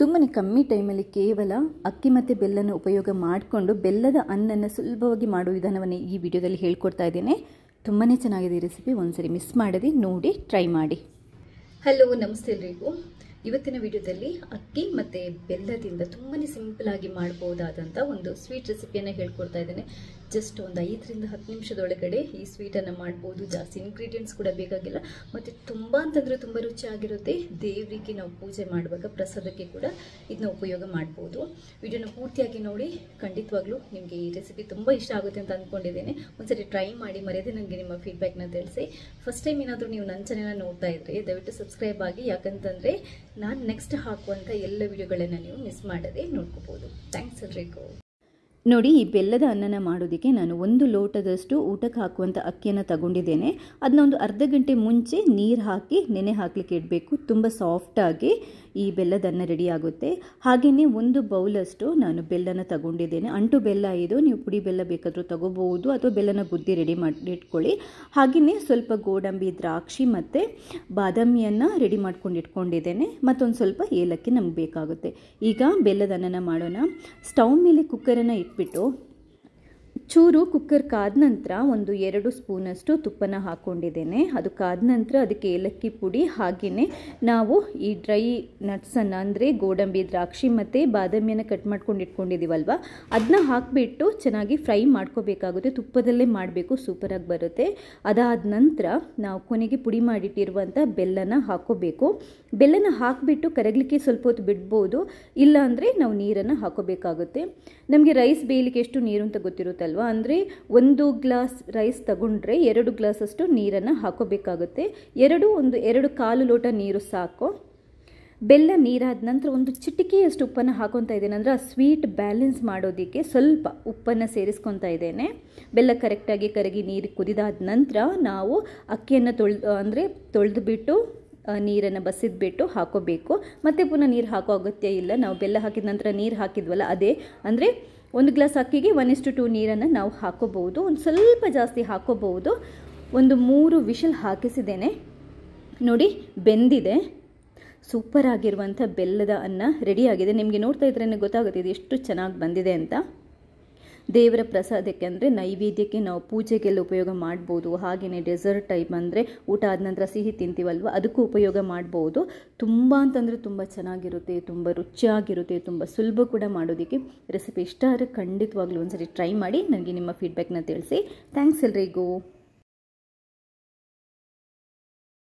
ತುಂಬಾ ಕಮ್ಮಿ ಟೈಮಲ್ಲಿ ಕೇವಲ ಅಕ್ಕಿ ಮತ್ತು ಬೆಲ್ಲನ ಉಪಯೋಗ ಮಾಡಿಕೊಂಡು ಬೆಲ್ಲದ ಅನ್ನನ ಸುಲಭವಾಗಿ ಮಾಡುವ ವಿಧಾನವನ್ನು ಈ ವಿಡಿಯೋದಲ್ಲಿ ಹೇಳ್ಕೊಡ್ತಾ ಇದ್ದೇನೆ. ತುಂಬಾ ಚೆನ್ನಾಗಿದೆ ಈ ರೆಸಿಪಿ. ಒಂದ್ಸರಿ ಮಿಸ್ ಮಾಡದೆ ನೋಡಿ ಟ್ರೈ ಮಾಡಿ. ಹಲೋ, ನಮಸ್ತೆ ಎಲ್ರಿಗೂ. ಇವತ್ತಿನ ವಿಡಿಯೋದಲ್ಲಿ ಅಕ್ಕಿ ಮತ್ತು ಬೆಲ್ಲದಿಂದ ತುಂಬಾ ಸಿಂಪಲ್ ಆಗಿ ಮಾಡಬಹುದಾದಂಥ ಒಂದು ಸ್ವೀಟ್ ರೆಸಿಪಿಯನ್ನು ಹೇಳ್ಕೊಡ್ತಾ ಇದ್ದೇನೆ. ಜಸ್ಟ್ ಒಂದು 5 ರಿಂದ 10 ನಿಮಿಷದೊಳಗಡೆ ಈ ಸ್ವೀಟನ್ನು ಮಾಡ್ಬೋದು. ಜಾಸ್ತಿ ಇಂಗ್ರೀಡಿಯೆಂಟ್ಸ್ ಕೂಡ ಬೇಕಾಗಿಲ್ಲ ಮತ್ತು ತುಂಬ ಅಂತಂದರೆ ತುಂಬ ರುಚಿಯಾಗಿರುತ್ತೆ. ದೇವರಿಗೆ ನಾವು ಪೂಜೆ ಮಾಡುವಾಗ ಪ್ರಸಾದಕ್ಕೆ ಕೂಡ ಇದನ್ನ ಉಪಯೋಗ ಮಾಡ್ಬೋದು. ವಿಡಿಯೋನ ಪೂರ್ತಿಯಾಗಿ ನೋಡಿ, ಖಂಡಿತವಾಗ್ಲೂ ನಿಮಗೆ ಈ ರೆಸಿಪಿ ತುಂಬ ಇಷ್ಟ ಆಗುತ್ತೆ ಅಂತ ಅಂದ್ಕೊಂಡಿದ್ದೇನೆ. ಒಂದ್ಸರಿ ಟ್ರೈ ಮಾಡಿ, ಮರೆಯದೆ ನನಗೆ ನಿಮ್ಮ ಫೀಡ್ಬ್ಯಾಕ್ನ ತಿಳಿಸಿ. ಫಸ್ಟ್ ಟೈಮ್ ಏನಾದರೂ ನೀವು ನನ್ನ ಚಾನೆಲ್ನ ನೋಡ್ತಾ ಇದ್ದರೆ ದಯವಿಟ್ಟು ಸಬ್ಸ್ಕ್ರೈಬ್ ಆಗಿ, ಯಾಕಂತಂದರೆ ನಾನು ನೆಕ್ಸ್ಟ್ ಹಾಕುವಂಥ ಎಲ್ಲ ವಿಡಿಯೋಗಳನ್ನು ನೀವು ಮಿಸ್ ಮಾಡದೆ ನೋಡ್ಕೋಬೋದು. ಥ್ಯಾಂಕ್ಸ್ ಎಲ್ರಿಗೂ. ನೋಡಿ, ಈ ಬೆಲ್ಲದ ಅನ್ನನ ಮಾಡೋದಕ್ಕೆ ನಾನು 1 ಲೋಟದಷ್ಟು ಊಟಕ್ಕೆ ಹಾಕುವಂಥ ಅಕ್ಕಿಯನ್ನು ತಗೊಂಡಿದ್ದೇನೆ. ಅದನ್ನ ಒಂದು ಅರ್ಧ ಗಂಟೆ ಮುಂಚೆ ನೀರು ಹಾಕಿ ನೆನೆ ಹಾಕಲಿಕ್ಕೆ ಇಡಬೇಕು. ತುಂಬ ಸಾಫ್ಟಾಗಿ ಈ ಬೆಲ್ಲದ ಅನ್ನ ರೆಡಿ ಆಗುತ್ತೆ. ಹಾಗೆಯೇ 1 ಬೌಲಷ್ಟು ನಾನು ಬೆಲ್ಲನ ತಗೊಂಡಿದ್ದೇನೆ. ಅಂಟು ಬೆಲ್ಲ ಇದು, ನೀವು ಪುಡಿ ಬೆಲ್ಲ ಬೇಕಾದರೂ ತಗೋಬಹುದು ಅಥವಾ ಬೆಲ್ಲನ ಬುದ್ದಿ ರೆಡಿ ಮಾಡಿ ಇಟ್ಕೊಳ್ಳಿ. ಹಾಗೆಯೇ ಸ್ವಲ್ಪ ಗೋಡಂಬಿ, ದ್ರಾಕ್ಷಿ ಮತ್ತು ಬಾದಾಮಿಯನ್ನು ರೆಡಿ ಮಾಡ್ಕೊಂಡು ಇಟ್ಕೊಂಡಿದ್ದೇನೆ. ಮತ್ತೊಂದು ಸ್ವಲ್ಪ ಏಲಕ್ಕಿ ನಮ್ಗೆ ಬೇಕಾಗುತ್ತೆ. ಈಗ ಬೆಲ್ಲದ ಅನ್ನನ ಮಾಡೋಣ. ಸ್ಟವ್ ಮೇಲೆ ಕುಕ್ಕರನ್ನು ಇಟ್ಬಿಟ್ಟು ಚೂರು ಕುಕ್ಕರ್ ಕಾದ ನಂತರ ಒಂದು 2 ಸ್ಪೂನಷ್ಟು ತುಪ್ಪನ ಹಾಕ್ಕೊಂಡಿದ್ದೇನೆ. ಅದು ಕಾದ ನಂತರ ಅದಕ್ಕೆ ಏಲಕ್ಕಿ ಪುಡಿ, ಹಾಗೆಯೇ ನಾವು ಈ ಡ್ರೈ ನಟ್ಸನ್ನು ಅಂದರೆ ಗೋಡಂಬಿ, ದ್ರಾಕ್ಷಿ ಮತ್ತು ಬಾದಾಮಿಯನ್ನು ಕಟ್ ಮಾಡ್ಕೊಂಡು ಇಟ್ಕೊಂಡಿದ್ದೀವಲ್ವ, ಅದನ್ನ ಹಾಕಿಬಿಟ್ಟು ಚೆನ್ನಾಗಿ ಫ್ರೈ ಮಾಡ್ಕೋಬೇಕಾಗುತ್ತೆ. ತುಪ್ಪದಲ್ಲೇ ಮಾಡಬೇಕು, ಸೂಪರಾಗಿ ಬರುತ್ತೆ. ಅದಾದ ನಂತರ ನಾವು ಕೊನೆಗೆ ಪುಡಿ ಮಾಡಿಟ್ಟಿರುವಂಥ ಬೆಲ್ಲನ ಹಾಕೋಬೇಕು. ಬೆಲ್ಲನ ಹಾಕಿಬಿಟ್ಟು ಕರಗಲಿಕ್ಕೆ ಸ್ವಲ್ಪ ಹೊತ್ತು ಬಿಡ್ಬೋದು, ಇಲ್ಲಾಂದರೆ ನಾವು ನೀರನ್ನು ಹಾಕೋಬೇಕಾಗುತ್ತೆ. ನಮಗೆ ರೈಸ್ ಬೇಯಲಿಕ್ಕೆ ಎಷ್ಟು ನೀರು ಅಂತ ಗೊತ್ತಿರುತ್ತಲ್ವ, ಅಂದರೆ 1 ಗ್ಲಾಸ್ ರೈಸ್ ತಗೊಂಡ್ರೆ 2 ಗ್ಲಾಸಷ್ಟು ನೀರನ್ನು ಹಾಕೋಬೇಕಾಗುತ್ತೆ. 2 ಕಾಲು ಲೋಟ ನೀರು ಸಾಕು. ಬೆಲ್ಲ ನೀರಾದ ನಂತರ ಒಂದು ಚಿಟಿಕೆಯಷ್ಟು ಉಪ್ಪನ್ನು ಹಾಕೊತಾ ಇದ್ದೇನೆ. ಅಂದರೆ ಆ ಸ್ವೀಟ್ ಬ್ಯಾಲೆನ್ಸ್ ಮಾಡೋದಕ್ಕೆ ಸ್ವಲ್ಪ ಉಪ್ಪನ್ನು ಸೇರಿಸ್ಕೊತಾ ಇದ್ದೇನೆ. ಬೆಲ್ಲ ಕರೆಕ್ಟಾಗಿ ಕರಗಿ ನೀರು ಕುದಿದಾದ ನಂತರ ನಾವು ಅಕ್ಕಿಯನ್ನು ತೊಳೆದು ಬಿಟ್ಟು ನೀರನ್ನು ಬಸಿದ್ಬಿಟ್ಟು ಹಾಕೋಬೇಕು. ಮತ್ತು ಪುನಃ ನೀರು ಹಾಕೋ ಅಗತ್ಯ ಇಲ್ಲ. ನಾವು ಬೆಲ್ಲ ಹಾಕಿದ ನಂತರ ನೀರು ಹಾಕಿದ್ವಲ್ಲ, ಅದೇ ಅಂದರೆ 1 ಗ್ಲಾಸ್ ಅಕ್ಕಿಗೆ 1:2 ನೀರನ್ನು ನಾವು ಹಾಕೋಬಹುದು. ಒಂದು ಸ್ವಲ್ಪ ಜಾಸ್ತಿ ಹಾಕೋಬಹುದು. ಒಂದು 3 ವಿಷಲ್ ಹಾಕಿಸಿದ್ದೇನೆ. ನೋಡಿ, ಬೆಂದಿದೆ. ಸೂಪರ್ ಆಗಿರುವಂಥ ಬೆಲ್ಲದ ಅನ್ನ ರೆಡಿಯಾಗಿದೆ. ನಿಮಗೆ ನೋಡ್ತಾ ಇದ್ರೇ ಗೊತ್ತಾಗುತ್ತೆ ಇದು ಎಷ್ಟು ಚೆನ್ನಾಗಿ ಬಂದಿದೆ ಅಂತ. ದೇವರ ಪ್ರಸಾದಕ್ಕೆ ಅಂದರೆ ನೈವೇದ್ಯಕ್ಕೆ ನಾವು ಪೂಜೆಗೆಲ್ಲ ಉಪಯೋಗ ಮಾಡ್ಬೋದು. ಹಾಗೆಯೇ ಡೆಸರ್ಟ್ ಟೈಪ್ ಅಂದರೆ ಊಟ ಆದ ನಂತರ ಸಿಹಿ ತಿಂತೀವಲ್ವ, ಅದಕ್ಕೂ ಉಪಯೋಗ ಮಾಡ್ಬೋದು. ತುಂಬ ಅಂತಂದರೆ ತುಂಬ ಚೆನ್ನಾಗಿರುತ್ತೆ, ತುಂಬ ರುಚಿಯಾಗಿರುತ್ತೆ, ತುಂಬ ಸುಲಭ ಕೂಡ ಮಾಡೋದಕ್ಕೆ. ರೆಸಿಪಿ ಇಷ್ಟ ಆದರೆ ಖಂಡಿತವಾಗ್ಲೂ ಒಂದ್ಸರಿ ಟ್ರೈ ಮಾಡಿ, ನನಗೆ ನಿಮ್ಮ ಫೀಡ್ಬ್ಯಾಕ್ನ ತಿಳಿಸಿ. ಥ್ಯಾಂಕ್ಸ್ ಎಲ್ರಿಗೂ.